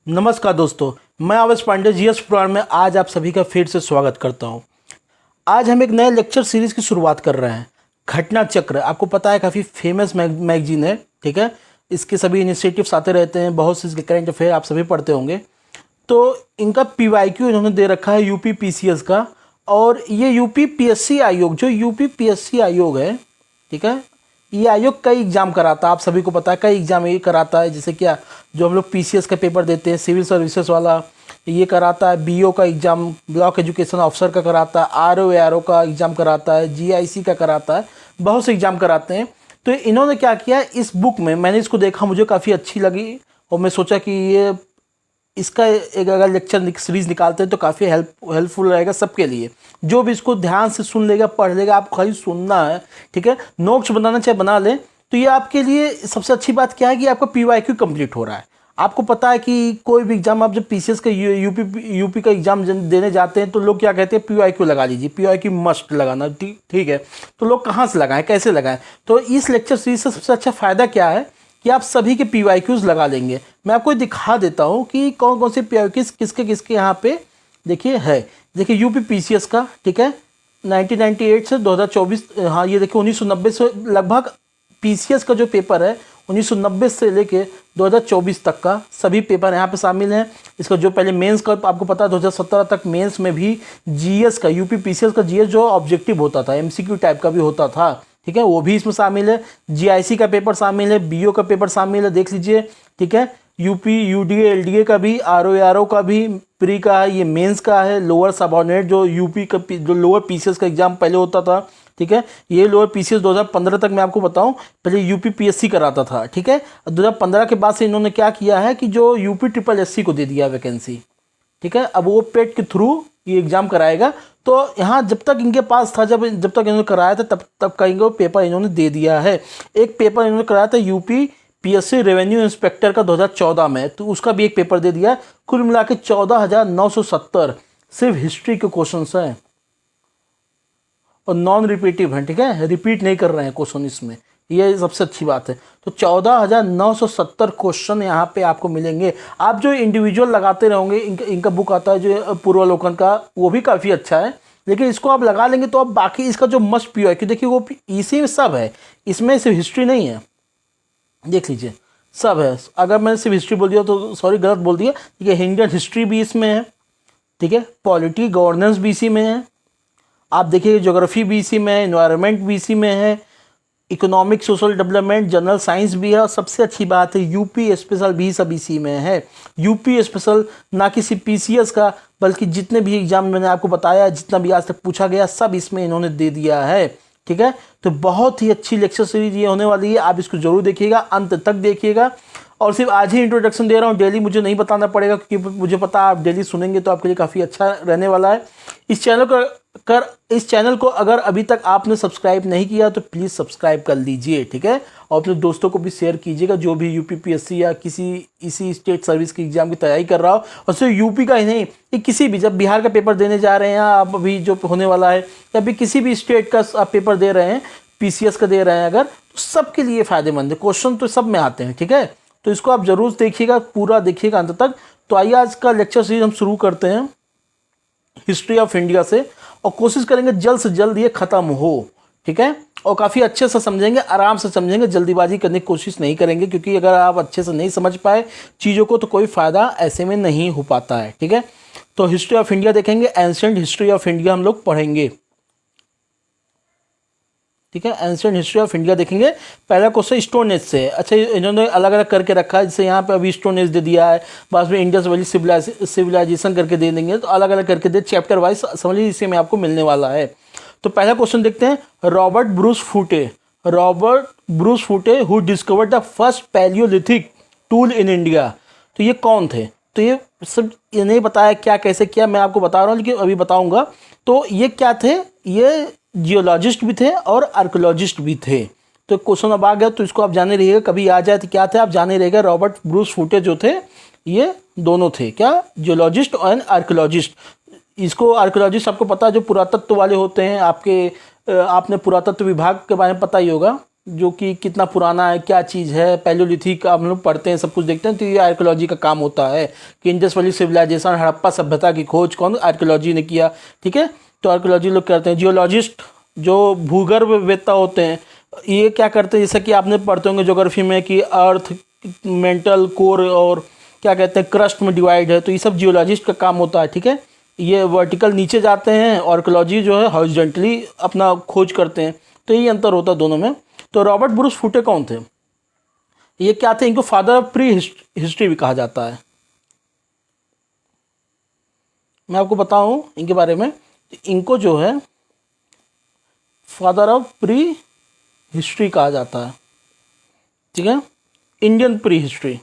नमस्कार दोस्तों, मैं आवेश पांडे जीएस पुराण में आज आप सभी का फिर से स्वागत करता हूं। आज हम एक नए लेक्चर सीरीज की शुरुआत कर रहे हैं। घटना चक्र आपको पता है काफ़ी फेमस मैगजीन है, ठीक है। इसके सभी इनिशिएटिव्स आते रहते हैं, बहुत से इसके करंट अफेयर आप सभी पढ़ते होंगे। तो इनका पीवाईक्यू इन्होंने दे रखा है यूपी पीसीएस का, और ये यूपी पीएससी आयोग, जो यूपी पीएससी आयोग है, ठीक है, ये आयोग कई एग्जाम कराता है। आप सभी को पता है कई एग्जाम ये कराता है, जैसे क्या जो हम लोग पीसीएस का पेपर देते हैं, सिविल सर्विसेज वाला ये कराता है, बीओ का एग्जाम, ब्लॉक एजुकेशन ऑफिसर का कराता है, आरओ का एग्जाम कराता है, जीआईसी का कराता है, बहुत से एग्जाम कराते हैं। तो इन्होंने क्या किया, इस बुक में मैंने इसको देखा, मुझे काफ़ी अच्छी लगी और मैं सोचा कि ये इसका एक अगर लेक्चर सीरीज निकालते हैं तो काफ़ी हेल्पफुल रहेगा सबके लिए। जो भी इसको ध्यान से सुन लेगा, पढ़ लेगा, आपको खाली सुनना है, ठीक है। नोट्स बनाना चाहे बना लें, तो ये आपके लिए सबसे अच्छी बात क्या है कि आपका पीवाईक्यू कंप्लीट हो रहा है। आपको पता है कि कोई भी एग्जाम, आप जब पीसीएस का यूपी का एग्जाम देने जाते हैं तो लोग क्या कहते हैं, पीवाईक्यू लगा लीजिए, पीवाईक्यू मस्ट लगाना, ठीक है। तो लोग कहाँ से लगाएं, कैसे लगाएं? तो इस लेक्चर सीरीज से सबसे अच्छा फ़ायदा क्या है कि आप सभी के पीवाईक्यूज लगा लेंगे। मैं आपको दिखा देता हूँ कि कौन कौन से पीवाईक्यूज किसके किसके यहाँ पे देखिए है। देखिए यूपी पीसीएस का, ठीक है, 1998 से 2024, हाँ ये देखिए 1990 से लगभग पीसीएस का जो पेपर है 1990 से लेके 2024 तक का सभी पेपर यहाँ पे शामिल हैं। इसका जो पहले मेंस का आपको पता है 2017 तक मेंस में भी जीएस का, यूपी पीसीएस का जीएस जो ऑब्जेक्टिव होता था, एमसीक्यू टाइप का भी होता था, ठीक है, वो भी इसमें शामिल है। जीआईसी का पेपर शामिल है, बीओ का पेपर शामिल है, देख लीजिए, ठीक है। यूपी यूडीए एलडीए का भी, आरओ का भी, प्री का है, ये मेंस का है, लोअर सबऑर्डिनेट जो यूपी का जो लोअर पीसीएस का एग्जाम पहले होता था, ठीक है। ये लोअर पीसीएस 2015 तक मैं आपको बताऊं, पहले यूपी पीएससी कराता था, ठीक है। 2015 के बाद से इन्होंने क्या किया है कि जो यूपी ट्रिपल एससी को दे दिया वैकेंसी, ठीक है। अब वो पेट के थ्रू ये एग्जाम कराएगा। तो यहाँ जब तक इनके पास था, जब तक इन्होंने कराया था, तब का इनको पेपर इन्होंने दे दिया है। एक पेपर इन्होंने कराया था यूपी पीएससी रेवेन्यू इंस्पेक्टर का 2014 में, तो उसका भी एक पेपर दे दिया। कुल मिला के 14,970 सिर्फ हिस्ट्री के क्वेश्चन हैं और नॉन रिपीटिव हैं, ठीक है, रिपीट नहीं कर रहे हैं क्वेश्चन इसमें, ये सबसे अच्छी बात है। तो 14,970 क्वेश्चन यहाँ पे आपको मिलेंगे। आप जो इंडिविजुअल लगाते रहोगे, इनका बुक आता है जो पूर्वावलोकन का, वो भी काफ़ी अच्छा है, लेकिन इसको आप लगा लेंगे तो आप बाकी इसका जो मस्ट पीवाईक्यू देखिए वो इसी में सब है, इसमें सिर्फ हिस्ट्री नहीं है, देख लीजिए सब है। अगर मैंने सिर्फ हिस्ट्री बोल दिया तो सॉरी, गलत बोल दिया, ठीक है। इंडियन हिस्ट्री भी इसमें है, ठीक है, पॉलिटी गवर्नेंस भी इसी में है, आप देखिए ज्योग्राफी भी इसी में है, एनवायरनमेंट भी इसी में है, economic social development, general science भी है, और सबसे अच्छी बात है यूपी स्पेशल भी सब इसी में है। यूपी स्पेशल ना किसी पीसीएस का, बल्कि जितने भी एग्जाम मैंने आपको बताया, जितना भी आज तक पूछा गया, सब इसमें इन्होंने दे दिया है, ठीक है। तो बहुत ही अच्छी लेक्चर सीरीज ये होने वाली है, आप इसको जरूर देखिएगा, अंत तक देखिएगा। और सिर्फ आज ही इंट्रोडक्शन दे रहा हूँ, डेली मुझे नहीं बताना पड़ेगा, क्योंकि मुझे पता है आप डेली सुनेंगे तो आपके लिए काफ़ी अच्छा रहने वाला है। इस चैनल को अगर अभी तक आपने सब्सक्राइब नहीं किया तो प्लीज़ सब्सक्राइब कर लीजिए, ठीक है। और अपने दोस्तों को भी शेयर कीजिएगा जो भी यूपी पीएससी या किसी इसी स्टेट सर्विस की एग्जाम की तैयारी कर रहा हो। और सिर्फ यूपी का ही नहीं, ये किसी भी, जब बिहार का पेपर देने जा रहे हैं आप अभी जो होने वाला है, या फिर किसी भी स्टेट का आप पेपर दे रहे हैं, पीसीएस का दे रहे हैं अगर, तो सबके लिए फ़ायदेमंद है। क्वेश्चन तो सब में आते हैं, ठीक है। तो इसको आप जरूर देखिएगा, पूरा देखिएगा अंत तक। तो आइए आज का लेक्चर सीरीज हम शुरू करते हैं हिस्ट्री ऑफ इंडिया से, और कोशिश करेंगे जल्द से जल्द ये ख़त्म हो, ठीक है। और काफ़ी अच्छे से समझेंगे, आराम से समझेंगे, जल्दीबाजी करने की कोशिश नहीं करेंगे, क्योंकि अगर आप अच्छे से नहीं समझ पाए चीज़ों को तो कोई फ़ायदा ऐसे में नहीं हो पाता है, ठीक है। तो हिस्ट्री ऑफ इंडिया देखेंगे, एंशिएंट हिस्ट्री ऑफ इंडिया हम लोग पढ़ेंगे, ठीक है। एंशिएंट हिस्ट्री ऑफ इंडिया देखेंगे। पहला क्वेश्चन स्टोन एज से। अच्छा, इन्होंने अलग अलग करके रखा है, जैसे यहाँ पे अभी स्टोन एज दे दिया है, बाद में इंडस वैली सिविलाइजेशन करके दे देंगे, तो अलग अलग करके दे, चैप्टर वाइज समझिए, इसी में आपको मिलने वाला है। तो पहला क्वेश्चन देखते हैं, रॉबर्ट ब्रूस फूटे who discovered the first Palaeolithic tool in India. तो ये कौन थे? तो ये सब ये नहीं बताया क्या कैसे किया, मैं आपको बता रहा हूँ, लेकिन अभी बताऊँगा। तो ये क्या थे, ये जियोलॉजिस्ट भी थे और आर्कोलॉजिस्ट भी थे। तो क्वेश्चन अब आ गया, तो इसको आप जाने रहिएगा, कभी आ जाए तो क्या थे आप जाने रहिएगा। रॉबर्ट ब्रूस फूटे जो थे, ये दोनों थे क्या, जियोलॉजिस्ट और आर्कोलॉजिस्ट। इसको आर्कोलॉजिस्ट आपको पता है जो पुरातत्व वाले होते हैं, आपने पुरातत्व विभाग के बारे में पता ही होगा, जो कि कितना पुराना है, क्या चीज़ है, पैलियोलिथिक हम लोग पढ़ते हैं, सब कुछ देखते हैं, तो ये आर्कियोलॉजी का काम होता है कि इंडस वैली सिविलाइजेशन, हड़प्पा सभ्यता की खोज कौन, आर्कियोलॉजी ने किया। ठीक है, तो आर्कियोलॉजी लोग करते हैं। जियोलॉजिस्ट जो भूगर्भवेत्ता होते हैं, ये क्या करते हैं, जैसे कि आपने पढ़ते होंगे ज्योग्राफी में कि अर्थ मेंटल कोर और क्या कहते हैं क्रस्ट में डिवाइड है, तो ये सब जियोलॉजिस्ट का काम होता है। ठीक है, ये वर्टिकल नीचे जाते हैं, आर्कियोलॉजी जो है हॉरिजॉन्टली अपना खोज करते हैं, तो ये अंतर होता है दोनों में। तो रॉबर्ट ब्रूस फुटे कौन थे? ये क्या थे? इनको फादर ऑफ प्री हिस्ट्री भी कहा जाता है। मैं आपको बताऊं इनके बारे में, इनको जो है फादर ऑफ प्री हिस्ट्री कहा जाता है। ठीक है, Indian pre history,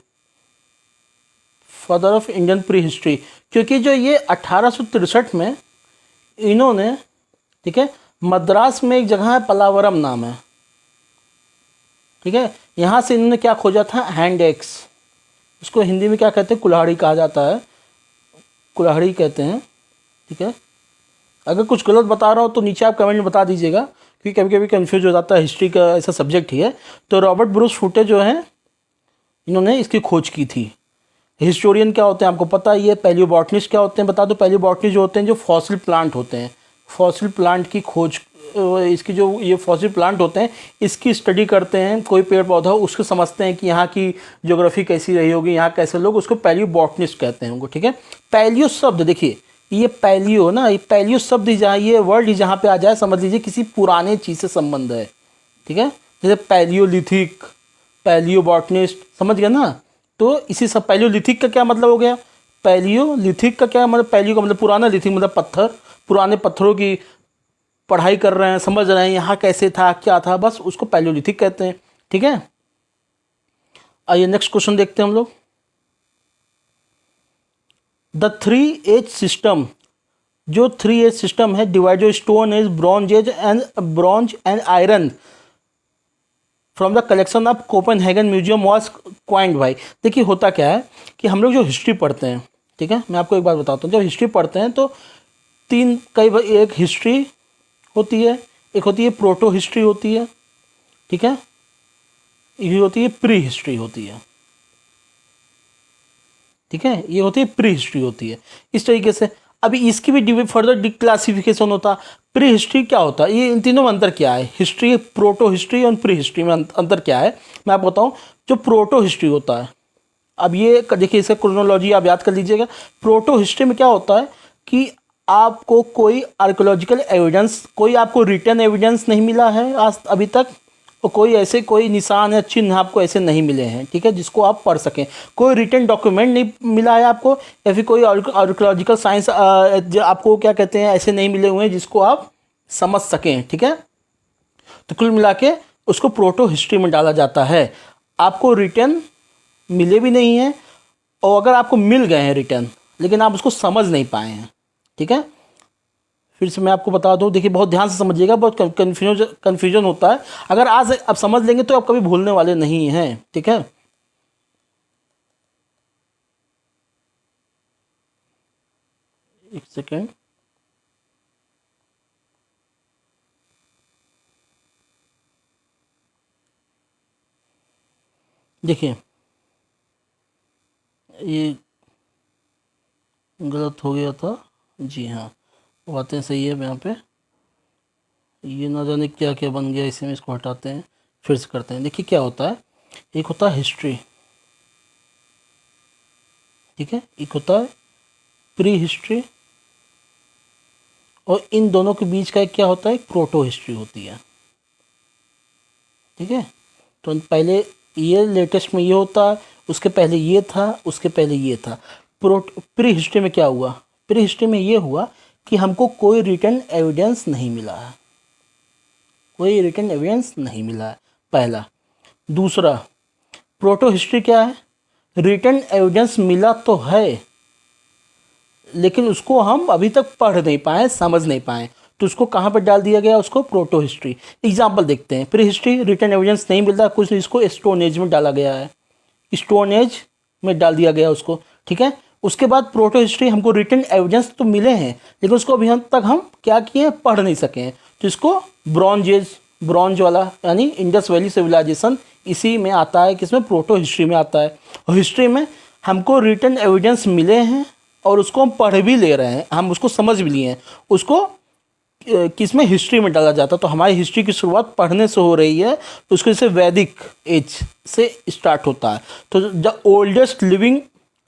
father of Indian pre history, क्योंकि जो ये 1863 में इन्होंने, ठीक है, मद्रास में एक जगह है पलावरम नाम है, ठीक है, यहाँ से इन्होंने क्या खोजा था? Hand axe. इसको हिंदी में क्या कहते हैं? कुल्हाड़ी कहा जाता है, कुल्हाड़ी कहते हैं। ठीक है, अगर कुछ गलत बता रहा हो तो नीचे आप कमेंट में बता दीजिएगा, क्योंकि कभी कभी कन्फ्यूज हो जाता है, हिस्ट्री का ऐसा सब्जेक्ट ही है। तो रॉबर्ट ब्रूस फुटे जो हैं, इन्होंने इसकी खोज की थी। हिस्टोरियन क्या होते हैं आपको पता ही है। पैलियोबॉटनिस्ट क्या होते हैं बता दो? पैलियोबॉटनिस्ट जो होते हैं जो फॉसिल प्लांट होते हैं, फॉसिल प्लांट की खोज, इसकी जो ये फॉसिल प्लांट होते हैं इसकी स्टडी करते हैं। कोई पेड़ पौधा हो उसको समझते हैं कि यहाँ की ज्योग्राफी कैसी रही होगी, यहाँ कैसे लोग, उसको पैलियोबॉटनिस्ट कहते हैं उनको। ठीक है, पैलियो शब्द देखिए, ये पैलियो ना, ये पैलियो शब्द ही जहाँ, ये वर्ड ही जहाँ पे आ जाए समझ लीजिए किसी पुराने चीज़ से संबंध है। ठीक है, जैसे पैलियोलिथिक, पैलियोबॉटनिस्ट, समझ गया ना? तो इसी सब, पैलियोलिथिक का क्या मतलब हो गया? पैलियोलिथिक का क्या मतलब? पैलियो का मतलब पुराना, लिथिक मतलब पत्थर, पुराने पत्थरों की पढ़ाई कर रहे हैं, समझ रहे हैं यहाँ कैसे था क्या था, बस उसको पैलियोलिथिक कहते हैं। ठीक है, आइए नेक्स्ट क्वेश्चन देखते हैं हम लोग। द 3 एज सिस्टम, जो 3 एज सिस्टम है, डिवाइड, जो stone age, bronze and iron from the collection of Copenhagen museum was coined by. देखिए होता क्या है कि हम लोग जो हिस्ट्री पढ़ते हैं, ठीक है, मैं आपको एक बात बताता हूँ, जब हिस्ट्री पढ़ते हैं तो कई बार एक हिस्ट्री होती है, एक होती है प्रोटो हिस्ट्री होती है, ठीक है, ये होती है प्री हिस्ट्री होती है। ठीक है, ये होती है प्री हिस्ट्री होती है इस तरीके से। अभी इसकी भी फर्दर डिक्लासिफिकेशन होता। प्री हिस्ट्री क्या होता है? ये इन तीनों में अंतर क्या है? हिस्ट्री, प्रोटो हिस्ट्री और प्री हिस्ट्री में अंतर क्या है मैं आपको बताऊं। जो प्रोटो हिस्ट्री होता है, अब ये देखिए इसका क्रोनोलॉजी आप याद कर लीजिएगा। प्रोटो हिस्ट्री में क्या होता है कि आपको कोई आर्कियोलॉजिकल एविडेंस, कोई आपको रिटन एविडेंस नहीं मिला है आज अभी तक, और कोई ऐसे कोई निशान या चिन्ह आपको ऐसे नहीं मिले हैं, ठीक है, जिसको आप पढ़ सकें। कोई रिटन डॉक्यूमेंट नहीं मिला है आपको, या फिर कोई आर्कियोलॉजिकल साइंस आपको क्या कहते हैं ऐसे नहीं मिले हुए हैं जिसको आप समझ सकें। ठीक है, तो कुल मिला के उसको प्रोटो हिस्ट्री में डाला जाता है। आपको रिटन मिले भी नहीं हैं, और अगर आपको मिल गए हैं रिटन लेकिन आप उसको समझ नहीं पाए हैं। ठीक है, फिर से मैं आपको बता दूं, देखिए बहुत ध्यान से समझिएगा, बहुत कन्फ्यूजन होता है। अगर आज आप समझ लेंगे तो आप कभी भूलने वाले नहीं हैं। ठीक है, एक सेकेंड, देखिए ये गलत हो गया था, जी हाँ, बातें सही है। यहाँ पे ये ना जाने क्या क्या बन गया, इसी में इसको हटाते हैं, फिर से करते हैं। देखिए क्या होता है, एक होता है हिस्ट्री, ठीक है, एक होता है प्री हिस्ट्री, और इन दोनों के बीच का एक क्या होता है, एक प्रोटो हिस्ट्री होती है। ठीक है, तो पहले ये लेटेस्ट में ये होता है, उसके पहले ये था, उसके पहले ये था। प्री हिस्ट्री में क्या हुआ? प्री हिस्ट्री में ये हुआ कि हमको कोई रिटन एविडेंस नहीं मिला है, कोई रिटन एविडेंस नहीं मिला है, पहला। दूसरा, प्रोटो हिस्ट्री क्या है? रिटन एविडेंस मिला तो है लेकिन उसको हम अभी तक पढ़ नहीं पाए, समझ नहीं पाए, तो उसको कहाँ पर डाल दिया गया? उसको प्रोटो हिस्ट्री। एग्जाम्पल देखते हैं। प्री हिस्ट्री, रिटन एविडेंस नहीं मिलता कुछ, इसको स्टोन एज में डाला गया है, स्टोन एज में डाल दिया गया उसको। ठीक है, उसके बाद प्रोटो हिस्ट्री, हमको रिटन एविडेंस तो मिले हैं लेकिन उसको अभी तक हम क्या किए, पढ़ नहीं सके हैं, तो इसको ब्रॉन्ज एज ब्रॉन्ज वाला यानी इंडस वैली सिविलाइजेशन इसी में आता है, किसमें, प्रोटो हिस्ट्री में आता है। और हिस्ट्री में हमको रिटन एविडेंस मिले हैं और उसको हम पढ़ भी ले रहे हैं, हम उसको समझ भी लिए हैं, उसको किसमें, हिस्ट्री में डाला जाता है। तो हमारी हिस्ट्री की शुरुआत पढ़ने से हो रही है, तो उसको जैसे वैदिक एज से स्टार्ट होता है। तो द ओल्डेस्ट लिविंग,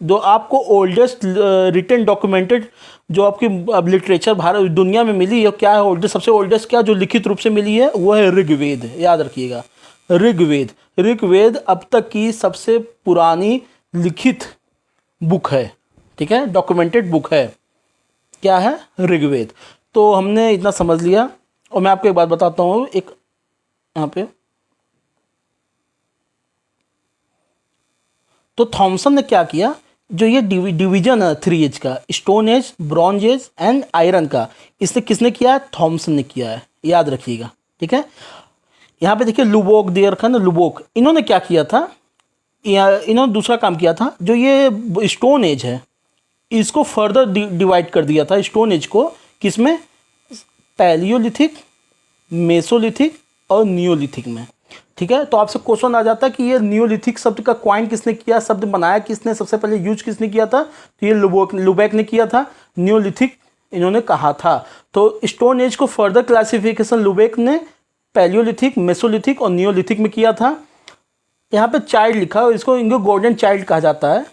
जो आपको ओल्डेस्ट रिटन डॉक्यूमेंटेड जो आपकी अब लिटरेचर भारत दुनिया में मिली है, क्या है ओल्डेस्ट, सबसे ओल्डेस्ट क्या जो लिखित रूप से मिली है, वो है ऋग्वेद। याद रखिएगा, ऋग्वेद। ऋग्वेद अब तक की सबसे पुरानी लिखित बुक है, ठीक है, डॉक्यूमेंटेड बुक है, क्या है, ऋग्वेद। तो हमने इतना समझ लिया। और मैं आपको एक बात बताता हूँ, एक यहाँ पे तो थॉमसन ने क्या किया, जो ये डिवीजन है 3 एज का, stone age, bronze age and iron का, इसने किसने किया है, थॉमसन ने किया है, याद रखिएगा, ठीक है। यहाँ पे देखिए लुबोक दे रखा है ना, लुबोक, इन्होंने क्या किया था, इन्होंने दूसरा काम किया था, जो ये स्टोन एज है इसको फर्दर डिवाइड कर दिया था, स्टोन एज को किसमें, पैलियोलिथिक, मेसोलिथिक और नियोलिथिक में, ठीक है। तो आपसे क्वेश्चन आ जाता है कि ये नियोलिथिक शब्द का क्वाइन किसने किया, शब्द बनाया किसने, सबसे पहले यूज किसने किया था, तो ये लुबेक ने किया था। नियोलिथिक इन्होंने कहा था। तो स्टोन एज को फर्दर क्लासिफिकेशन लुबेक ने पैलियोलिथिक, मेसोलिथिक और नियोलिथिक में किया था। यहाँ पे चाइल्ड लिखा है, इसको इनको गोल्डन चाइल्ड कहा जाता है,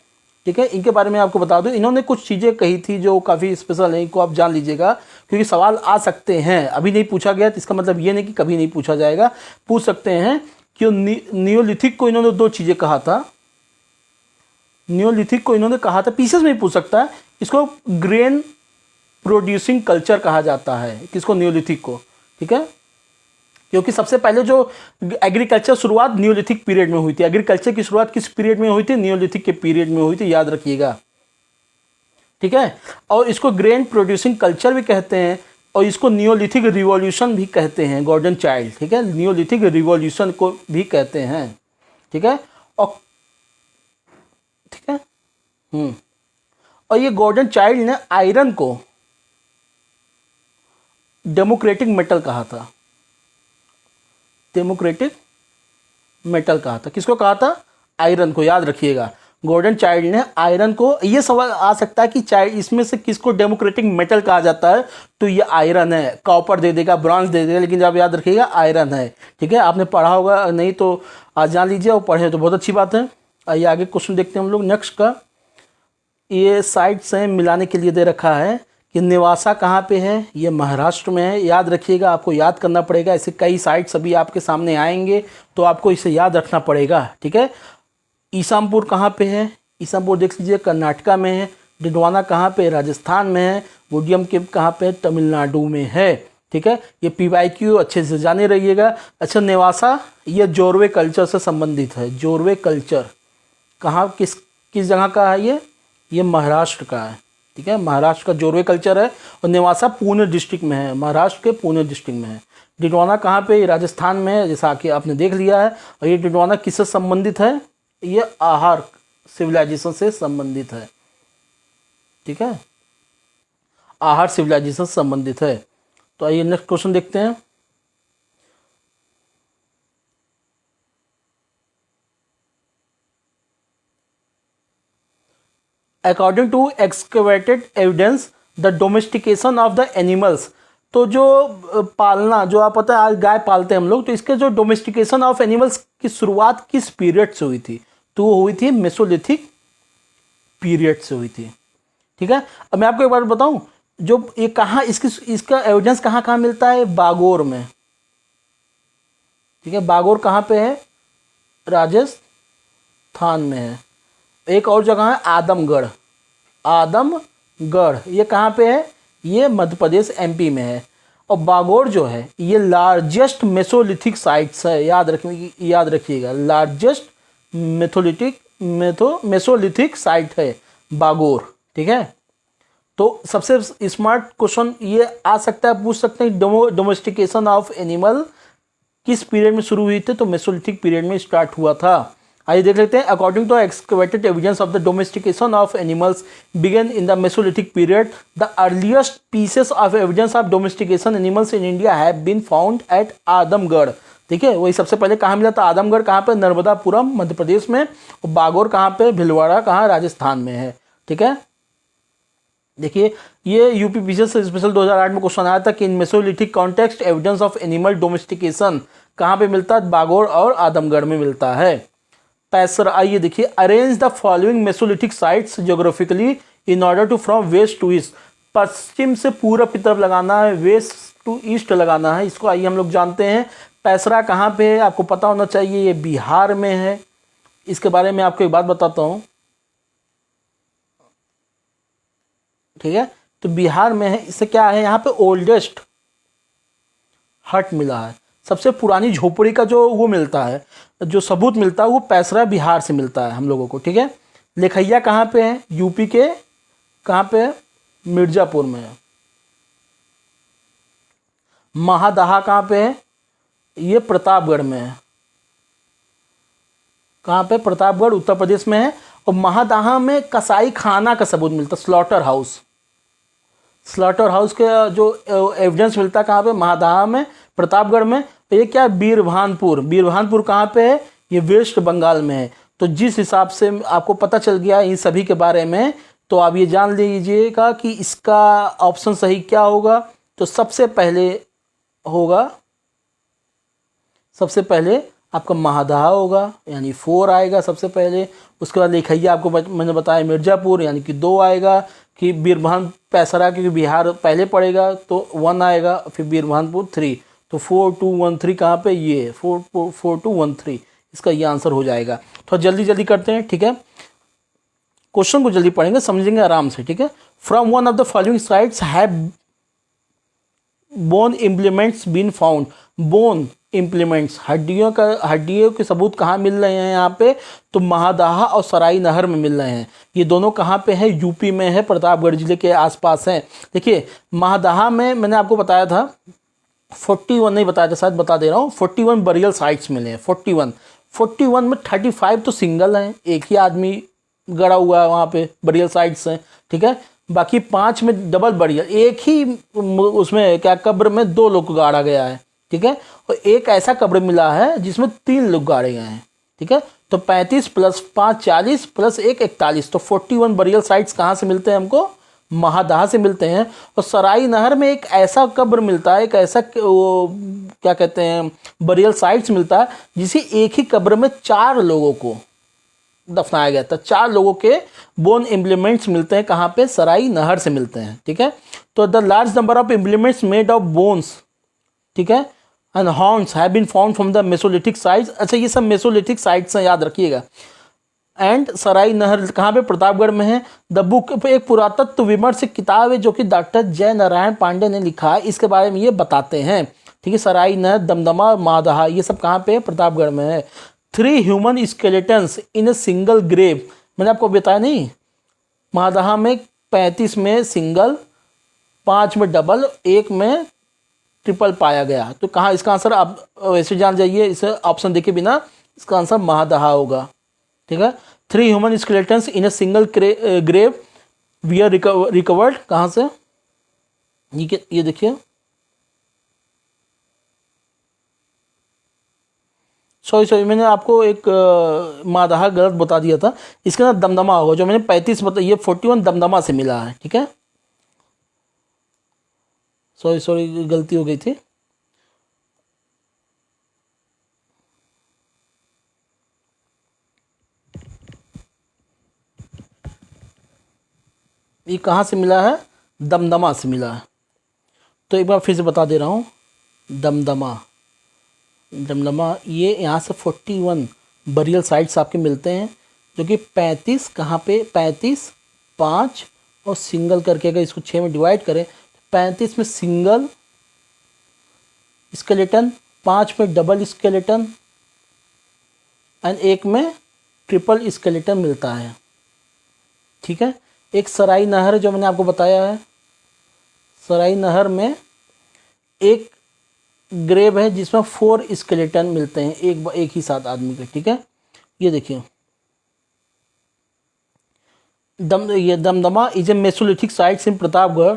ठीक है। इनके बारे में आपको बता दूं, इन्होंने कुछ चीज़ें कही थी जो काफ़ी स्पेशल है, इनको आप जान लीजिएगा, क्योंकि सवाल आ सकते हैं। अभी नहीं पूछा गया तो इसका मतलब ये नहीं कि कभी नहीं पूछा जाएगा, पूछ सकते हैं कि नियोलिथिक को इन्होंने 2 चीज़ें कहा था। नियोलिथिक को इन्होंने कहा था, पीसेस में ही पूछ सकता है, इसको ग्रेन प्रोड्यूसिंग कल्चर कहा जाता है, किसको, नियोलिथिक को, ठीक है। क्योंकि सबसे पहले जो एग्रीकल्चर शुरुआत नियोलिथिक पीरियड में हुई थी। एग्रीकल्चर की शुरुआत किस पीरियड में हुई थी, नियोलिथिक के पीरियड में हुई थी, याद रखिएगा, ठीक है। और इसको ग्रेन प्रोड्यूसिंग कल्चर भी कहते हैं और इसको नियोलिथिक रिवॉल्यूशन भी कहते हैं, गोल्डन चाइल्ड, ठीक है, नियोलिथिक रिवॉल्यूशन को भी कहते हैं, ठीक है। और ठीक है, और ये गोल्डन चाइल्ड ने आयरन को डेमोक्रेटिक मेटल कहा था, डेमोक्रेटिक मेटल कहा था, किसको कहा था, आयरन को, याद रखिएगा। गोल्डन चाइल्ड ने आयरन को, ये सवाल आ सकता है कि चाइल्ड इसमें से किसको डेमोक्रेटिक मेटल कहा जाता है, तो ये आयरन है। कॉपर दे देगा, ब्रॉन्ज दे देगा, लेकिन जब याद रखिएगा आयरन है, ठीक है। आपने पढ़ा होगा, नहीं तो आज जान लीजिए, और पढ़े तो बहुत अच्छी बात है। आइए आगे क्वेश्चन देखते हैं हम लोग नेक्स्ट का। ये साइट से मिलाने के लिए दे रखा है कि नेवासा कहाँ पे है, ये महाराष्ट्र में है, याद रखिएगा, आपको याद करना पड़ेगा। ऐसे कई साइट्स अभी आपके सामने आएंगे तो आपको इसे याद रखना पड़ेगा, ठीक है। ईसामपुर कहाँ पे है, ईसामपुर देख लीजिए कर्नाटका में है। डिडवाना कहाँ पे, राजस्थान में है। वुडियम केव कहाँ पे, तमिलनाडु में है, ठीक है। ये PYQ अच्छे से जाने रहिएगा। अच्छा, नेवासा ये जोरवे कल्चर से संबंधित है। जोरवे कल्चर कहाँ, किस जगह का है ये महाराष्ट्र का है, ठीक है। महाराष्ट्र का जोरवे कल्चर है और नेवासा पुणे डिस्ट्रिक्ट में है, महाराष्ट्र के पुणे डिस्ट्रिक्ट में है। डिडवाना कहाँ पे, राजस्थान में है, जैसा कि आपने देख लिया है। और ये डिडवाना किससे संबंधित है, ये आहार सिविलाइजेशन से संबंधित है, ठीक है, आहार सिविलाइजेशन से संबंधित है। तो आइए नेक्स्ट क्वेश्चन देखते हैं। According to excavated evidence the domestication of the animals, तो जो पालना, जो आप पता है आज गाय पालते हैं हम लोग, तो इसके जो डोमेस्टिकेशन ऑफ एनिमल्स की शुरुआत किस पीरियड से हुई थी, तो वो हुई थी मेसोलिथिक पीरियड से हुई थी, ठीक है। अब मैं आपको एक बार बताऊं, जो ये कहाँ, इसका एविडेंस कहाँ कहाँ मिलता है, बागोर में, ठीक है। बागोर कहाँ पे है, राजस्थान में है। एक और जगह है आदमगढ़, आदमगढ़ ये कहाँ पे है, ये मध्य प्रदेश MP में है। और बागोर जो है ये लार्जेस्ट मेसोलिथिक साइट्स है, याद रखिएगा, लार्जेस्ट मेसोलिथिक साइट है बागोर, ठीक है। तो सबसे स्मार्ट क्वेश्चन ये आ सकता है, पूछ सकते हैं डोमेस्टिकेशन ऑफ एनिमल किस पीरियड में शुरू हुई थी, तो मेसोलिथिक पीरियड में स्टार्ट हुआ था। आइए देख लेते हैं। According to excavated evidence of the domestication of animals began in the Mesolithic period, the earliest pieces of evidence of domestication animals in India have been found at Adamgarh. ठीक है, वही सबसे पहले कहाँ मिला था? आदमगढ़ कहाँ पे? नर्मदापुरम मध्य प्रदेश में। और बागोर कहाँ पे? भिलवाड़ा कहाँ? राजस्थान में है। ठीक है, देखिए ये यूपी पीसीएस से स्पेशल 2008 में क्वेश्चन आया था कि in Mesolithic context evidence of animal domestication कहाँ पे मिलता है? बागोर और आदमगढ़ में मिलता है। पैसर, आइए देखिए, arrange the following Mesolithic sites geographically in order to from west to east. पश्चिम से पूरब की तरफ लगाना है, वेस्ट टू ईस्ट लगाना है इसको। आइए हम लोग जानते हैं पैसरा कहाँ पे है, आपको पता होना चाहिए, ये बिहार में है। इसके बारे में आपको एक बात बताता हूँ, ठीक है, तो बिहार में है। इससे क्या है, यहाँ पे ओल्डेस्ट हट मिला है, सबसे पुरानी झोपड़ी का जो वो मिलता है, जो सबूत मिलता है वो पैसरा बिहार से मिलता है हम लोगों को। ठीक है, लेखैया कहाँ पे है? यूपी के कहाँ पे है? मिर्जापुर में है। महादहा कहाँ पे है? ये प्रतापगढ़ में है। कहाँ पे? प्रतापगढ़ उत्तर प्रदेश में है। और महादहा में कसाई खाना का सबूत मिलता है, स्लॉटर हाउस। स्लॉटर हाउस के जो एविडेंस मिलता है कहाँ पे? महादहा में, प्रतापगढ़ में। तो ये क्या? बीरभानपुर। बीरभानपुर कहाँ पे है? ये वेस्ट बंगाल में है। तो जिस हिसाब से आपको पता चल गया इन सभी के बारे में, तो आप ये जान लीजिएगा कि इसका ऑप्शन सही क्या होगा। तो सबसे पहले होगा, सबसे पहले आपका महादहा होगा, यानी 4 आएगा सबसे पहले। उसके बाद लेखैया आपको मैंने बताया मिर्जापुर, यानी कि 2 आएगा। कि बीरभान पैसरा, क्योंकि बिहार पहले पड़ेगा तो 1 आएगा। फिर बीरभानपुर 3, तो 4 2 1 3 कहाँ पे? ये 4 2 1 3, इसका ये आंसर हो जाएगा। थोड़ा जल्दी जल्दी करते हैं, ठीक है, क्वेश्चन को जल्दी पढ़ेंगे, समझेंगे आराम से। ठीक है, from one of the following sites have bone implements been found. Bone implements, हड्डियों के सबूत कहाँ मिल रहे हैं यहाँ पे? तो महादहा और सराई नहर में मिल रहे हैं। ये दोनों कहाँ पे है? यूपी में है, प्रतापगढ़ जिले के आसपास हैं। देखिए महादहा में मैंने आपको बताया था 41 नहीं बताया था, शायद बता दे रहा हूँ, 41 बरियल साइट्स मिले हैं। 41 में 35 तो सिंगल हैं, एक ही आदमी गड़ा हुआ है वहाँ पे, बरियल साइट्स हैं। ठीक है, बाकी 5 में डबल बरियल, एक ही उसमें क्या कब्र में 2 लोग गाड़ा गया है। ठीक है, और एक ऐसा कब्र मिला है जिसमें 3 लोग गाड़े गए हैं। ठीक है, तो 35 + 5 40 + 1 41, तो 41 बरियल साइट्स कहाँ से मिलते हैं हमको? महादहा से मिलते हैं। और सराई नहर में एक ऐसा कब्र मिलता है, एक ऐसा क्या कहते हैं बरियल साइट्स मिलता है, जिसे एक ही कब्र में 4 लोगों को दफनाया गया था। 4 लोगों के बोन इम्प्लीमेंट्स मिलते हैं कहाँ पे? सराई नहर से मिलते हैं। ठीक है, तो the large number of implements made of bones, ठीक है, and horns have been found from the Mesolithic sites. अच्छा, ये सब मेसोलिथिक साइट्स हैं, याद रखिएगा। एंड सराई नहर कहाँ पे? प्रतापगढ़ में है। द बुक एक पुरातत्व विमर्श किताब है जो कि डॉक्टर जय नारायण पांडे ने लिखा है, इसके बारे में ये बताते हैं। ठीक है, सराई नहर, दमदमा, महादहा, ये सब कहाँ पे है? प्रतापगढ़ में है। 3 human skeletons in a single grave, मैंने आपको बताया नहीं, महादहा में 35 में सिंगल, 5 में डबल, 1 में ट्रिपल पाया गया। तो कहाँ इसका आंसर? आप वैसे जान जाइए, इसे ऑप्शन देखे बिना इसका आंसर महादहा होगा। ठीक है, 3 human skeletons in a single grave we are recovered. कहाँ से? ये देखिए, सॉरी मैंने आपको एक महादहा गलत बता दिया था, इसके अंदर दमदमा होगा। जो मैंने 35 बताया, ये 41 दमदमा से मिला है। ठीक है, सॉरी गलती हो गई थी। ये कहाँ से मिला है? दमदमा से मिला है। तो एक बार फिर से बता दे रहा हूँ, दमदमा ये यहाँ से 41 बरियल साइट्स आपके मिलते हैं, जो कि 35 कहाँ पे? 35, 5 और सिंगल करके अगर इसको 6 में डिवाइड करें, 35 में सिंगल स्केलेटन, 5 में डबल स्केलेटन एंड 1 में ट्रिपल स्केलेटन मिलता है। ठीक है, एक सराई नहर जो मैंने आपको बताया है, सराई नहर में एक ग्रेव है जिसमें 4 स्केलेटन मिलते हैं एक ही साथ आदमी के। ठीक है, ये देखिए, ये Damdama is a Mesolithic sites in Pratapgarh.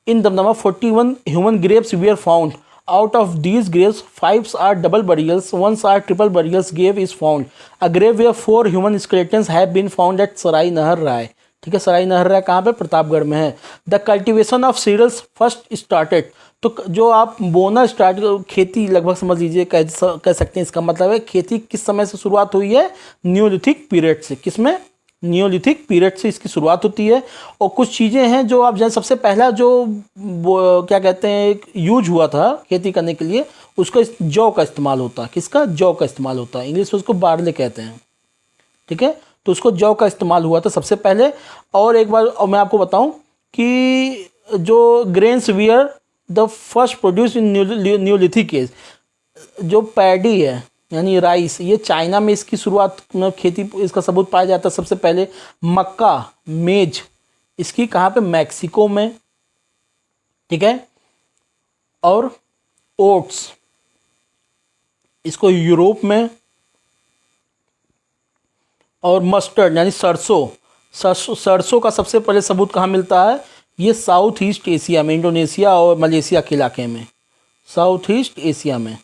In Damdama, 41 human graves were found. Out of these graves, 5 are double burials, 1 are triple burials grave is found. A grave where 4 human skeletons have been found at Sarai Nahar Rai. ठीक है, सराय नहर राय कहाँ पे? प्रतापगढ़ में है. The cultivation of cereals first started. तो जो आप बोना स्टार्ट, खेती लगभग समझ लीजिए, कह सकते हैं, इसका मतलब है खेती किस समय से शुरुआत हुई है? न्यूलिथिक पीरियड से. किसमें? न्यूलिथिक पीरियड से इसकी शुरुआत होती है. और कुछ चीज़ें हैं जो आप, जैसे सबसे पहला जो क्या कहते हैं यूज हुआ था खेती करने के लिए, उसका जौ का इस्तेमाल होता है. किसका? जौ का इस्तेमाल होता है. इंग्लिश में उसको बार्ले कहते हैं. ठीक है, तो उसको जौ का इस्तेमाल हुआ था सबसे पहले. और एक बार और मैं आपको बताऊं कि जो grains wear the first produce in Neolithic as, जो पैडी है यानी राइस, ये चाइना में इसकी शुरुआत में खेती, इसका सबूत पाया जाता है सबसे पहले. मक्का, मेज, इसकी कहाँ पे? मैक्सिको में. ठीक है, और ओट्स, इसको यूरोप में. और मस्टर्ड यानी सरसों का सबसे पहले सबूत कहाँ मिलता है? ये साउथ ईस्ट एशिया में, इंडोनेशिया और मलेशिया के इलाके में, साउथ ईस्ट एशिया में.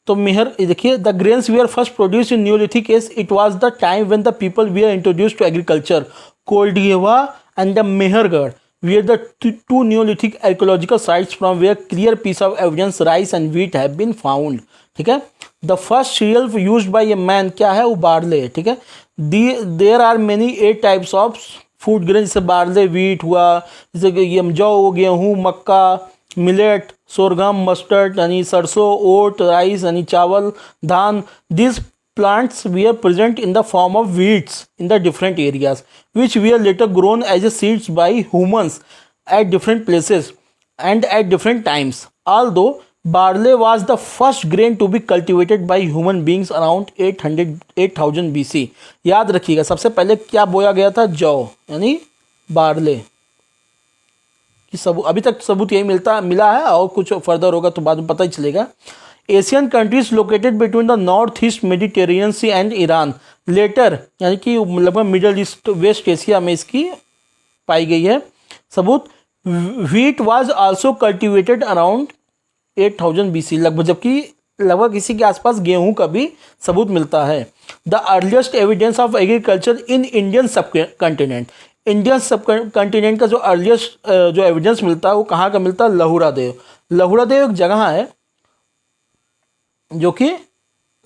तो मेहर देखिए, the grains we are first produce in Neolithic age. It was the time when the people we are introduced to agriculture. Koldihwa and the Mehrgarh we are the two Neolithic archaeological sites from where clear piece of evidence rice and wheat have been found. ठीक है, the first cereal use by a man क्या है? वो barley. ठीक है, there are many 8 types of food grain, जैसे barley, wheat हुआ, जैसे ये जौ, गेहूँ, मक्का, मिलेट, सोरगम, मस्टर्ड यानी सरसों, ओट, राइस यानी चावल, धान. This plants were present in the form of weeds in the different areas, which were later grown as a seeds by humans at different places and at different times. Although barley was the first grain to be cultivated by human beings around 8000 BC. याद रखिएगा, सबसे पहले क्या बोया गया था? जौ यानी बार्ले. कि अभी तक सबूत यही मिला है, और कुछ फर्दर होगा तो बाद में पता ही चलेगा. Asian countries located between the north east Mediterranean sea and Iran later, यानी कि लगभग मिडल ईस्ट वेस्ट एशिया में इसकी पाई गई है सबूत. Wheat was also cultivated around 8000 BC लगभग, जबकि लगभग इसी के आसपास गेहूं का भी सबूत मिलता है. The earliest evidence of agriculture in Indian सब कंटिनेंट. इंडियन सब कंटिनेंट का जो अर्लीस्ट जो एविडेंस मिलता है वो कहाँ का मिलता है? लहुरा देव. लहुरा देव एक जगह है जो कि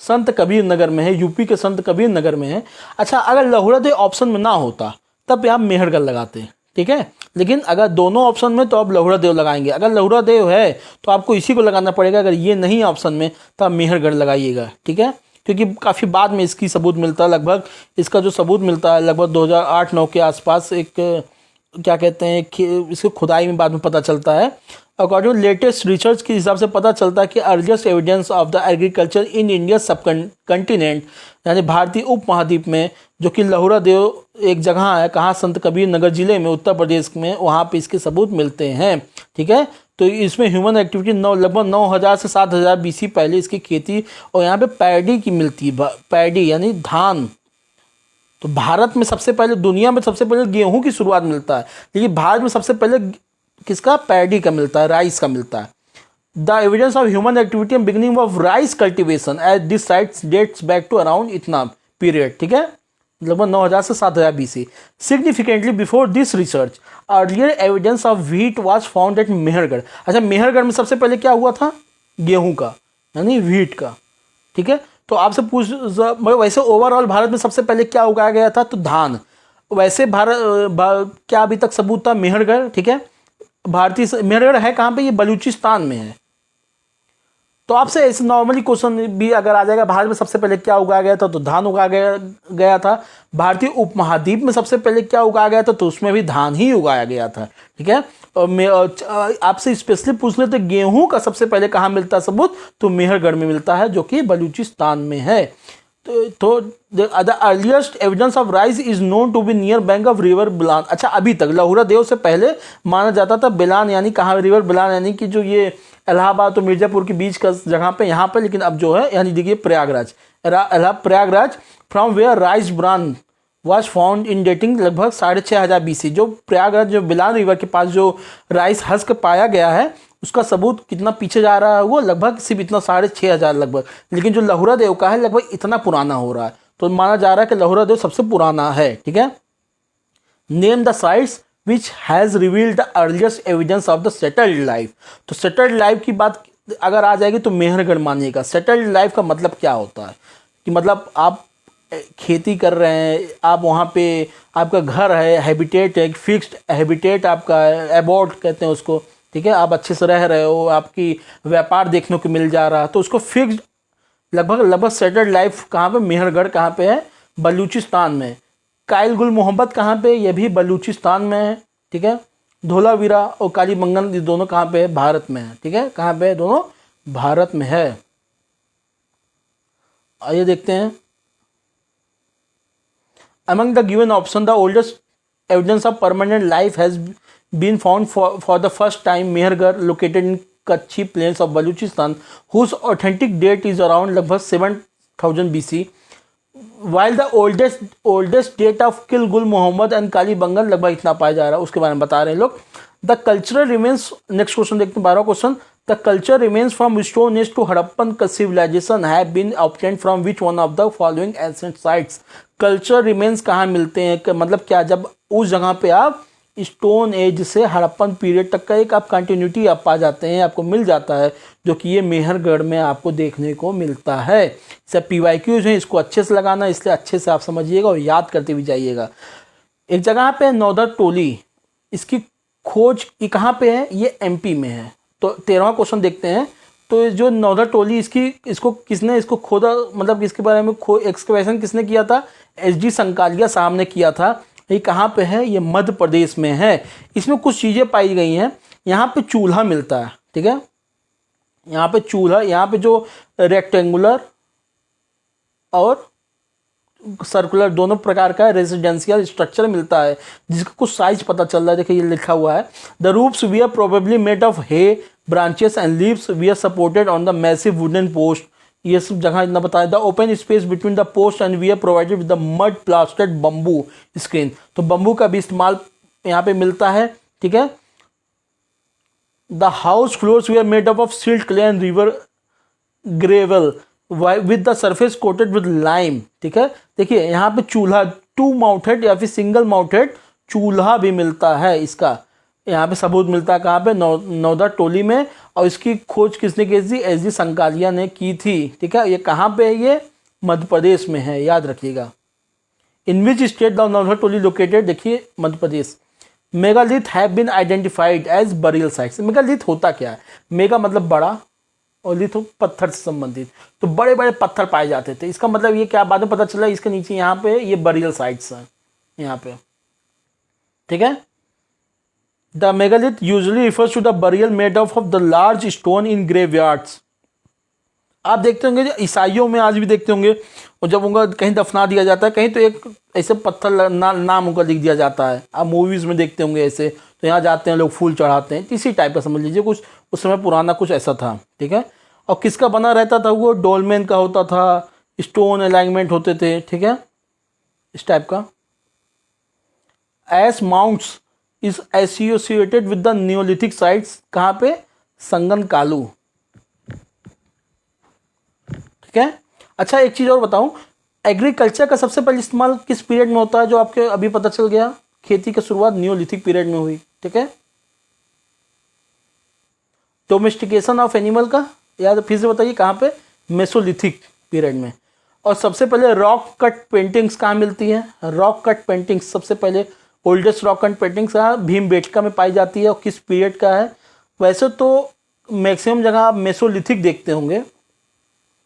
संत कबीर नगर में है, यूपी के संत कबीर नगर में है. अच्छा, अगर लहुरा देव ऑप्शन में ना होता तब आप मेहरगढ़ लगाते. ठीक है, लेकिन अगर दोनों ऑप्शन में तो आप लहुरा देव लगाएंगे. अगर लहुरा देव है तो आपको इसी को लगाना पड़ेगा. अगर ये नहीं ऑप्शन में तो आप मेहरगढ़ लगाइएगा. ठीक है, क्योंकि काफ़ी बाद में इसकी सबूत मिलता है. लगभग इसका जो सबूत मिलता है लगभग 2008-9 के आसपास, एक क्या कहते हैं इसको खुदाई में बाद में पता चलता है. अकॉर्डिंग लेटेस्ट रिसर्च के हिसाब से पता चलता है कि earliest evidence of the agriculture in India सब कंटिनेंट यानी भारतीय उप महाद्वीप में, जो कि लहुरा देव एक जगह है, कहाँ? संत कबीर नगर जिले में, उत्तर प्रदेश में, वहाँ पे इसके सबूत मिलते हैं. ठीक है, तो इसमें ह्यूमन एक्टिविटी लगभग 9000 से 7000 BC पहले इसकी खेती, और यहाँ पे पैडी की मिलती है. पैडी यानी धान. तो भारत में सबसे पहले, दुनिया में सबसे पहले गेहूं की शुरुआत मिलता है, लेकिन भारत में सबसे पहले किसका? पैडी का मिलता है, राइस का मिलता है. The evidence of human activity and beginning of rice cultivation at this sites dates back to around इतना पीरियड. ठीक है, लगभग 9000 से 7000 BC. Significantly before this research earlier evidence of wheat was found at Mehrgarh. अच्छा, मेहरगढ़ में सबसे पहले क्या हुआ था? गेहूं का यानी व्हीट का. ठीक है, तो आपसे वैसे ओवरऑल भारत में सबसे पहले क्या उगाया गया था? तो धान. वैसे क्या अभी तक सबूत था? मेहरगढ़. ठीक है, भारतीय मेहरगढ़ है कहाँ पे? ये बलूचिस्तान में है. तो आपसे ऐसे नॉर्मली क्वेश्चन भी अगर आ जाएगा, भारत में सबसे पहले क्या उगाया गया था? तो धान उगाया गया था. भारतीय उपमहाद्वीप में सबसे पहले क्या उगाया गया था? तो उसमें भी धान ही उगाया गया था. ठीक है, और आपसे स्पेशली पूछ लेते गेहूं का सबसे पहले कहाँ मिलता है सबूत? तो मेहरगढ़ में मिलता है, जो कि बलूचिस्तान में है. तो the earliest evidence of rice is known to be near bank of river Belan. अच्छा, अभी तक लहुरा देव से पहले माना जाता था बिलान, यानी कहाँ, रिवर बिलान, यानी कि जो ये इलाहाबाद तो मिर्जापुर के बीच का जगह पे, यहाँ पे, लेकिन अब जो है यानी देखिए Prayagraj, Prayagraj from where rice bran was found in dating लगभग 6500 BC। जो प्रयागराज, जो बिलान रिवर के पास जो राइस हस्क पाया गया है, उसका सबूत कितना पीछे जा रहा है, वो लगभग सिर्फ इतना 6500 लगभग। लेकिन जो लहुरा देव का है लगभग इतना पुराना हो रहा है, तो माना जा रहा है कि लहुरा देव सबसे पुराना है। ठीक है। Name the sites which has revealed the earliest evidence of the settled life. तो सेटल्ड लाइफ की बात अगर आ जाएगी तो मेहरगढ़ मानिएगा। सेटल्ड लाइफ का मतलब क्या होता है कि मतलब आप खेती कर रहे हैं, आप वहाँ पे आपका घर है, हैबिटेट है, फिक्स्ड हैबिटेट आपका है, एबोर्ड कहते हैं उसको। ठीक है, आप अच्छे से रह रहे हो, आपकी व्यापार देखने को मिल जा रहा है, तो उसको फिक्स्ड लगभग सेटल्ड लाइफ कहाँ पे, मेहरगढ़ कहाँ पे है, बलूचिस्तान में। कायल गुल मोहम्मद कहाँ पे, ये भी बलूचिस्तान में है। ठीक है। धोलावीरा और कालीबंगन ये दोनों कहाँ पे है, भारत में है। ठीक है, कहाँ पे है, दोनों भारत में है। आइए देखते हैं। Among the given option, the oldest evidence of permanent life has been found for the first time Mehergarh, located in Kutchi plains of Baluchistan, whose authentic date is around लगभग 7000 BC. While the oldest date of Kil Gul Muhammad and Kalibangan लगभग इतना पाया जा रहा है, उसके बारे में बता रहे हैं लोग। The cultural remains, next question देखते हैं, 12 question. The culture remains from Stone Age to Harappan civilization have been obtained from which one of the following ancient sites? Culture remains कहाँ मिलते हैं, मतलब क्या, जब उस जगह पे आप स्टोन एज से हड़प्पन पीरियड तक का एक आप कंटिन्यूटी आप पा जाते हैं, आपको मिल जाता है, जो कि ये मेहरगढ़ में आपको देखने को मिलता है। सब PYQs हैं, इसको अच्छे से लगाना, इसलिए अच्छे से आप समझिएगा और याद करते भी जाइएगा। एक जगह पे नौदर टोली, इसकी खोज ये कहाँ पे है, ये MP में है। तो 13वां क्वेश्चन देखते हैं। तो जो नौदर टोली, इसको किसने इसको खोदा, मतलब इसके बारे में एक्सकवेशन किसने किया था, SD संकालिया साहब ने किया था। ये कहाँ पे है, ये मध्य प्रदेश में है। इसमें कुछ चीज़ें पाई गई हैं। यहाँ पे चूल्हा मिलता है। ठीक है, यहाँ पे चूल्हा, यहाँ पे जो रेक्टेंगुलर और सर्कुलर दोनों प्रकार का रेजिडेंशियल स्ट्रक्चर मिलता है, जिसका कुछ साइज पता चल रहा है। देखिए ये लिखा हुआ है, the roofs we are probably made of hay, branches and leaves we are supported on the massive wooden post. ये सब जगह इतना बताया। The open space between the post and we are provided with the mud plastered bamboo screen. तो bamboo का भी इस्तेमाल यहाँ पे मिलता है। ठीक है। The house floors we are made up of silt clay and river gravel with the surface coated with lime. ठीक है। देखिए यहाँ पे चूल्हा, 2 माउंटेड या फिर सिंगल माउंटेड चूल्हा भी मिलता है। इसका यहाँ पे सबूत मिलता है कहाँ पे, नौदर टोली में। और इसकी खोज किसने की थी, SD संकालिया ने की थी। ठीक है। ये कहाँ पे है, ये मध्य प्रदेश में है, याद रखिएगा। In which state the Navdatoli located, देखिए Madhya Pradesh. Megalith have been identified as burial sites. Megalith होता क्या है, मेगा मतलब बड़ा और लिथ पत्थर से संबंधित, तो बड़े बड़े पत्थर पाए जाते थे। इसका मतलब ये क्या, बाद में पता चला इसके नीचे यहाँ पे ये बरियल साइट्स हैं यहाँ पे। ठीक है। The megalith usually refers to the burial made of the large stone in graveyards. आप देखते होंगे ईसाइयों में आज भी देखते होंगे, और जब उनका कहीं दफना दिया जाता है कहीं, तो एक ऐसे पत्थर नाम उनका लिख दिया जाता है। आप मूवीज़ में देखते होंगे ऐसे, तो यहाँ जाते हैं लोग फूल चढ़ाते हैं। इसी टाइप का समझ लीजिए, कुछ उस समय पुराना कुछ ऐसा था। ठीक है। और किसका बना रहता था वो, डोलमेन का होता था, स्टोन अलाइनमेंट होते थे। ठीक है, इस टाइप का। Ash mounds is associated with the neolithic sites, कहाँ पे, संगन कालू। ठीक है। अच्छा एक चीज़ और बताऊं, एग्रीकल्चर का सबसे पहले इस्तेमाल किस पीरियड में होता है, जो आपके अभी पता चल गया, खेती की शुरुआत नियोलिथिक पीरियड में हुई। ठीक है। डोमेस्टिकेशन ऑफ एनिमल का याद फिर से बताइए, कहाँ पे, मेसोलिथिक पीरियड में। और सबसे पहले रॉक कट पेंटिंग्स कहाँ मिलती है, रॉक कट पेंटिंग्स सबसे पहले oldest rock cut paintings Bhimbetka में पाई जाती है। और किस पीरियड का है, वैसे तो मैक्सिमम जगह आप मेसोलिथिक देखते होंगे।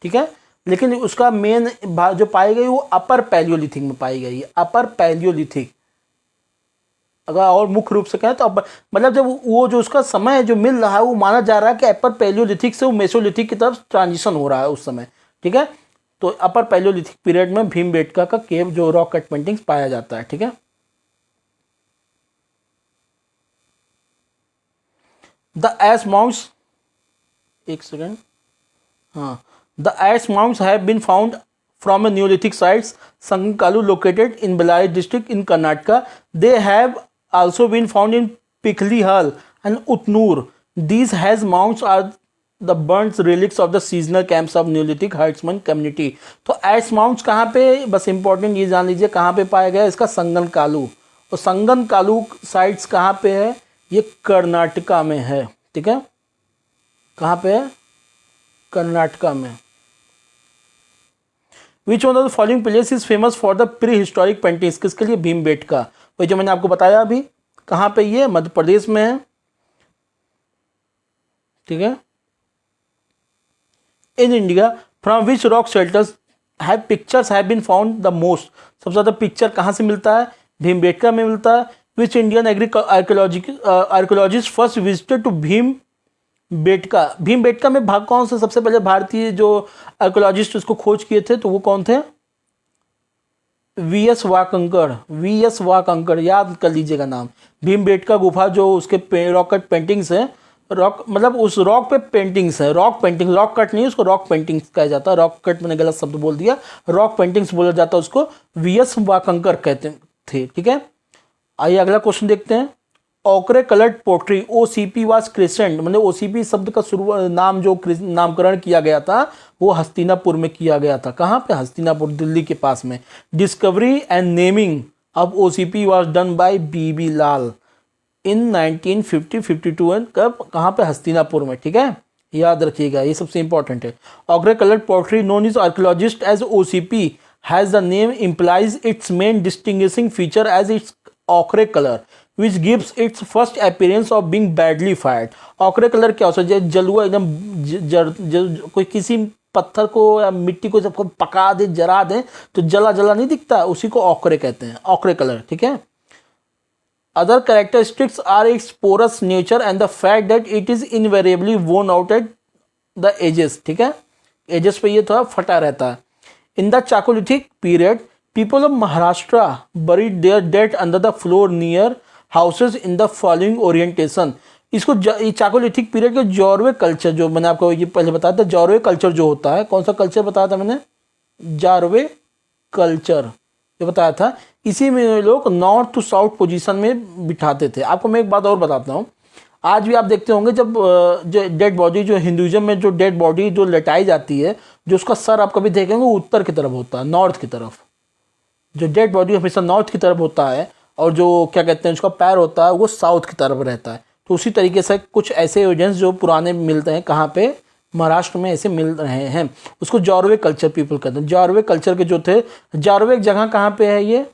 ठीक है। लेकिन उसका मेन जो पाई गई वो अपर पैलियोलिथिक में पाई गई है, अपर पैलियोलिथिक। अगर और मुख्य रूप से कहें तो मतलब जब वो जो उसका समय जो मिल रहा है, वो माना जा रहा है कि अपर पैलियोलिथिक से वो मेसोलिथिक की तरफ ट्रांजिशन हो रहा है उस समय। ठीक है। तो अपर पैलियोलिथिक पीरियड में भीमबेटका का केव जो रॉक कट पेंटिंग्स पाया जाता है। ठीक है, द एस माउंट्स, एक सेकेंड, हाँ, the ash mounds have been found from a Neolithic sites Sankalu located in Bellary district in Karnataka. They have also been found in Pikhlihal and Utnur. These has mounds are the burnt relics of the seasonal camps of Neolithic herdsman community. तो S mounts कहाँ पे, बस important ये जान लीजिए कहाँ पे पाया गया इसका, संगन कालू। तो संगन कालू साइट्स कहाँ पे है, ये कर्नाटका में है। ठीक है, कहाँ पे है, कर्नाटका में। Which one of the following place is famous for the pre historic paintings, किसके लिए, भीमबेटका। वही जो मैंने आपको बताया अभी, कहाँ पे, ये मध्य प्रदेश में है। ठीक है, in India from which rock shelters have pictures have been found the most, सबसे ज़्यादा पिक्चर कहाँ से मिलता है, भीमबेटका में मिलता है। Which Indian archaeologist first visited to Bhimbetka, Bhimbetka में भाग कौन से सबसे पहले भारतीय जो आर्कियोलॉजिस्ट उसको खोज किए थे, तो वो कौन थे, वी एस वाकंकर, याद कर लीजिएगा नाम। भीमबेटका गुफा जो उसके रॉक कट पेंटिंग्स है, रॉक मतलब उस रॉक पे पेंटिंग्स है, रॉक पेंटिंग, रॉक कट नहीं, उसको रॉक पेंटिंग्स कहा जाता है। रॉक कट मैंने गलत शब्द बोल दिया, रॉक पेंटिंग्स बोला जाता है उसको, वी एस वाकंकर कहते थे। ठीक है, आइए अगला क्वेश्चन देखते हैं। Ochre coloured pottery, OCP was crescent, मतलब ओसीपी शब्द का नाम जो नामकरण किया गया था वो हस्तिनापुर में किया गया था। कहाँ पे, हस्तिनापुर, दिल्ली के पास में। Discovery and naming of OCP was done by B B Lal in 1950-52 and कब, कहाँ पे, हस्तिनापुर में। ठीक है, याद रखिएगा, ये सबसे इंपॉर्टेंट है। Ochre coloured pottery known is archaeologist as OCP has the name implies its main distinguishing feature as its ochre color which gives its first appearance of being badly fired। ochre color क्या होता है, जलुआ एकदम कोई किसी पत्थर को या मिट्टी को जब पका दे, जला दे तो जला जला नहीं दिखता, उसी को ochre कहते हैं, ochre color। ठीक है, other characteristics are its porous nature and the fact that it is invariably worn out at the edges. ठीक है, एजेस पे ये थोड़ा फटा रहता है। In the Chalcolithic period people of Maharashtra buried their dead under the floor near houses in the following orientation। इसको चाकोलिथिक period के जॉर्वे कल्चर, जो मैंने आपको ये पहले बताया था, जॉर्वे कल्चर जो होता है, कौन सा कल्चर बताया था मैंने, जॉर्वे कल्चर ये बताया था। इसी में लोग नॉर्थ टू साउथ पोजीशन में बिठाते थे। आपको मैं एक बात और बताता हूँ, आज भी आप देखते होंगे जब जो डेड बॉडी, जो हिंदुइज्म में जो डेड बॉडी जो लटाई जाती है, जो उसका सर आप कभी देखेंगे वो उत्तर की तरफ होता है, नॉर्थ की तरफ। जो डेड बॉडी हमेशा नॉर्थ की तरफ होता है और जो क्या कहते हैं उसका पैर होता है वो साउथ की तरफ रहता है। तो उसी तरीके से कुछ ऐसे एविडेंस जो पुराने मिलते हैं, कहाँ पे, महाराष्ट्र में ऐसे मिल रहे हैं, उसको जॉर्वे कल्चर पीपल कहते हैं। जॉर्वे कल्चर के जो थे, जॉर्वे एक जगह कहाँ पे है, ये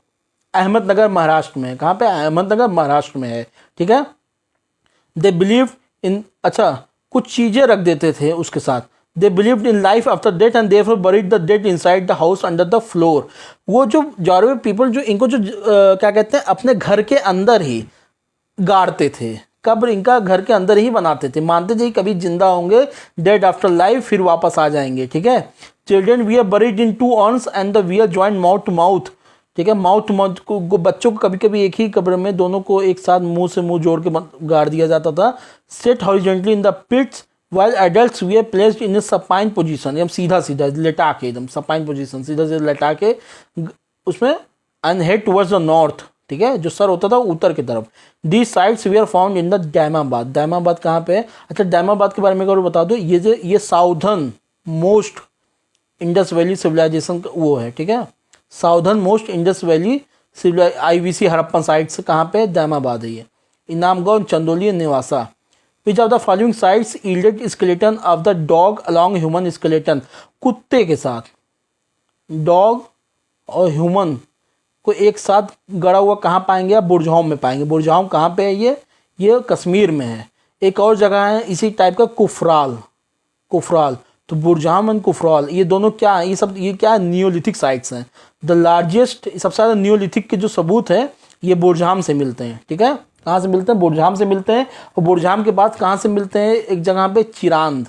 अहमदनगर महाराष्ट्र में है। कहाँ पे, अहमदनगर महाराष्ट्र में है। ठीक है, दे बिलीव इन, अच्छा कुछ चीज़ें रख देते थे उसके साथ, they believed in life after death and therefore buried the dead inside the house under the floor. वो जो जॉर्वे पीपल जो इनको जो क्या कहते हैं अपने घर के अंदर ही गाड़ते थे, कब्र इनका घर के अंदर ही बनाते थे, मानते थे कभी जिंदा होंगे, डेड आफ्टर लाइफ, फिर वापस आ जाएंगे। ठीक है, children we are buried in 2 urns and the we are joint mouth to mouth. ठीक है, माउथ टू माउथ को बच्चों को कभी कभी एक ही कब्र में दोनों को एक साथ मुंह से मुंह जोड़ के गाड़ दिया जाता था। Set horizontally in the pits while adults were placed in a supine position, एकदम सीधा सीधा लेटा के, एकदम supine position, सीधा सीधा लेटा के उसमें, and head towards the north। ठीक है, जो सर होता था उत्तर की तरफ। These sites were found in the डैमाबाद। डैमाबाद कहाँ पे है, अच्छा डैमाबाद के बारे में अगर बता दो, ये southern most Indus valley civilisation वो है। ठीक है, southern most Indus valley IVC Harappan site से कहाँ पे, डैमाबाद है ये। इनामगढ़, Chandauli, Nevasa. Which of the following sites yielded skeleton of the dog along human skeleton? कुत्ते के साथ डॉग और ह्यूमन को एक साथ गड़ा हुआ कहाँ पाएंगे आप, बुरजाम में पाएंगे। बुरजाम कहाँ पे है, ये कश्मीर में है। एक और जगह है इसी टाइप का, कुफराल। तो बुरजाम एंड कुफराल ये दोनों क्या है, ये क्या है, नियोलिथिक साइट्स हैं। द लार्जेस्ट, सबसे ज़्यादा नियोलिथिक के जो सबूत है ये बुरजाम से मिलते हैं। ठीक है, कहाँ से मिलते हैं, बुरजाम से मिलते हैं। और बुरजाम के बाद कहाँ से मिलते हैं, एक जगह पे चिरांद,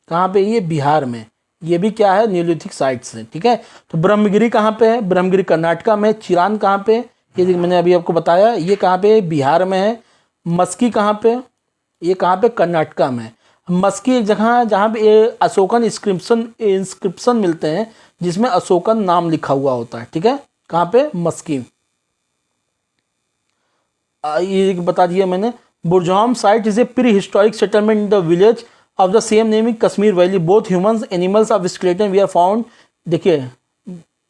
कहाँ पे, ये बिहार में, ये भी क्या है, न्यूलिथिक साइट्स है। ठीक है, तो ब्रह्मगिरी कहाँ पे है, ब्रह्मगिरी कर्नाटका में। चिरान कहाँ पे, ये मैंने अभी आपको बताया, ये कहाँ पे, बिहार में है। मस्की कहाँ पे, ये कहाँ पे, कर्नाटका में। मस्की एक जगह है जहाँ पे ये अशोकन इंस्क्रिप्शन मिलते हैं जिसमें अशोकन नाम लिखा हुआ होता है। ठीक है, कहाँ पे, मस्की। ये बता दिया मैंने। Burzahom site is a pre historic settlement in the village of the same name in Kashmir valley. Both humans animals of skeleton we are found, देखिए,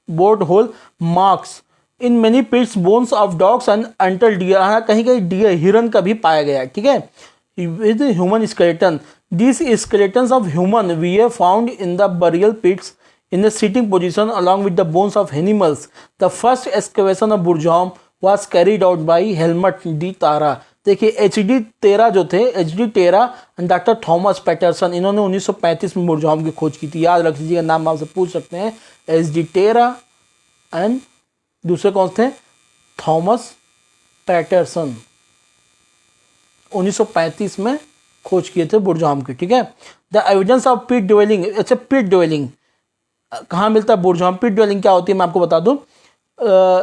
boat hole marks in many pits, bones of dogs and antler deer, कहीं कहीं dear, हिरन का भी पाया गया है। ठीक है, with human skeleton, this skeletons of human we have found in the burial pits in the sitting position along with the bones of animals. The first excavation of Burjam was carried out by Helmut D. Tara. देखिए HD Terra जो थे, HD Terra and doctor Thomas Paterson, इन्होंने 1935 में बुरजाम की खोज की थी। याद रख लीजिएगा, नाम आपसे पूछ सकते हैं। HD टेरा एंड दूसरे कौन थे, थॉमस पैटरसन, 1935 में खोज किए थे बुरजाम की। ठीक है, the evidence of pit dwelling, अच्छा पिट ड्वेलिंग कहाँ मिलता है, बुरजाम। पिट ड्वेलिंग क्या होती है मैं आपको बता दूं।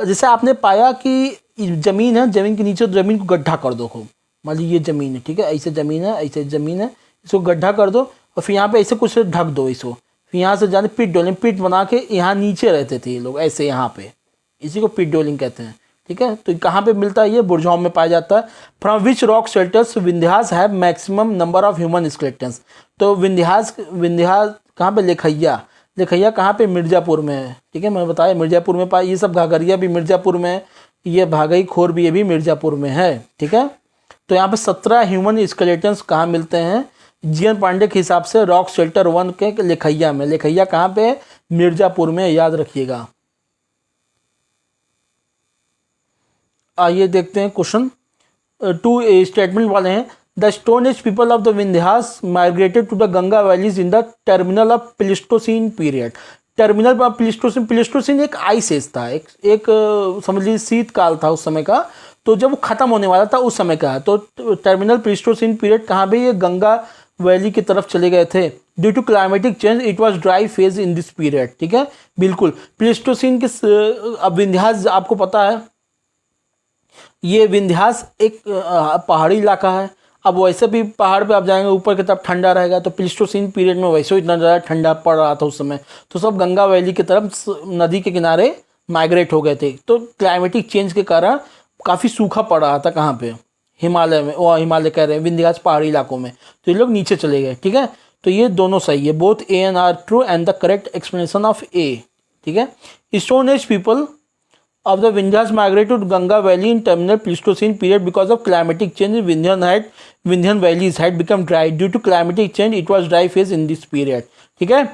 जैसे आपने पाया कि जमीन है, जमीन के नीचे जमीन को गड्ढा कर दो खूब, मान लीजिए ये जमीन है। ठीक है, ऐसे जमीन है, ऐसे जमीन है, इसको गड्ढा कर दो और फिर यहाँ पे ऐसे कुछ ढक दो इसको, फिर यहाँ से जाने पिट ड्वेलिंग, पिट बना के यहाँ नीचे रहते थे ये लोग ऐसे यहाँ पे, इसी को पिट ड्वेलिंग कहते हैं। ठीक है, तो कहाँ पे मिलता है, ये बुरजाम में पाया जाता है। From which rock shelters Vindhyas have maximum number of human skeletons. तो विंध्यास कहाँ पे, लेखैया कहाँ पे, मिर्ज़ापुर में है। ठीक है, मैंने बताया मिर्ज़ापुर में पाया, ये सब घाघरिया भी मिर्ज़ापुर में है, ये भागई खोर भी, ये भी मिर्ज़ापुर में है। ठीक है, तो यहाँ पे 17 ह्यूमन स्केलेटन्स कहाँ मिलते हैं, जीएन पांडे के हिसाब से रॉक शेल्टर 1 के लेखैया में। लेखैया कहाँ पे है, मिर्ज़ापुर में, याद रखिएगा। आइए देखते हैं क्वेश्चन 2 स्टेटमेंट वाले हैं। The stone age people of the Vindhyas migrated to the Ganga valleys in the terminal of Pleistocene period. Terminal of Pleistocene एक आइस एज था, एक समझ लीजिए शीतकाल था उस समय का, तो जब वो खत्म होने वाला था उस समय का। तो टर्मिनल प्लीस्टोसीन पीरियड कहाँ पे, ये गंगा वैली की तरफ चले गए थे। Due to climatic change it was dry phase in this period. ठीक है, बिल्कुल। प्लीस्टोसीन के अब विंध्यास आपको पता है, ये विंध्यास एक पहाड़ी इलाका है। अब वैसे भी पहाड़ पे आप जाएंगे ऊपर की तरफ ठंडा रहेगा, तो प्लीस्टोसीन पीरियड में वैसे इतना ज़्यादा ठंडा पड़ रहा था उस समय, तो सब गंगा वैली की तरफ नदी के किनारे माइग्रेट हो गए थे। तो क्लाइमेटिक चेंज के कारण काफ़ी सूखा पड़ रहा था, कहाँ पे, हिमालय में, वो हिमालय कह रहे हैं, विंध्यास पहाड़ी इलाकों में, तो ये लोग नीचे चले गए। ठीक है, तो ये दोनों सही है, both A and R true and the correct explanation of A. ठीक है, stone age people of the Vindhyas migrated to Ganga Valley in terminal Pleistocene period because of climatic change. Vindhyan valleys had become dry due to climatic change. It was dry phase in this period. ठीक है,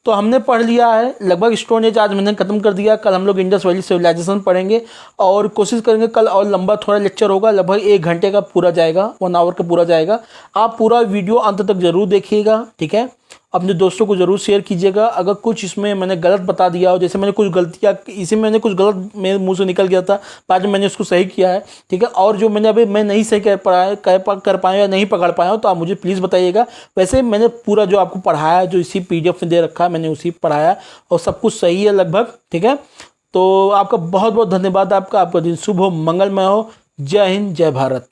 तो हमने पढ़ लिया है लगभग stone age, आज मैंने खत्म कर दिया। कल हम लोग इंडस वैली सिविलाइजेशन पढ़ेंगे और कोशिश करेंगे कल और लंबा थोड़ा लेक्चर होगा, लगभग 1 घंटे का पूरा जाएगा, 1 आवर का पूरा जाएगा। आप पूरा वीडियो अंत तक जरूर देखिएगा। ठीक है, अपने दोस्तों को ज़रूर शेयर कीजिएगा। अगर कुछ इसमें मैंने गलत बता दिया हो, जैसे मैंने कुछ गलतियाँ, इसी में मैंने कुछ गलत मेरे मुंह से निकल गया था, बाद में मैंने उसको सही किया है। ठीक है, और जो मैंने अभी मैं नहीं सही कर पाया या नहीं पकड़ पाया हो, तो आप मुझे प्लीज़ बताइएगा। वैसे मैंने पूरा जो आपको पढ़ाया, जो इसी PDF में दे रखा है, मैंने उसी पढ़ाया और सब कुछ सही है लगभग। ठीक है, तो आपका बहुत बहुत धन्यवाद। आपका दिन शुभ हो, मंगलमय हो। जय हिंद, जय भारत।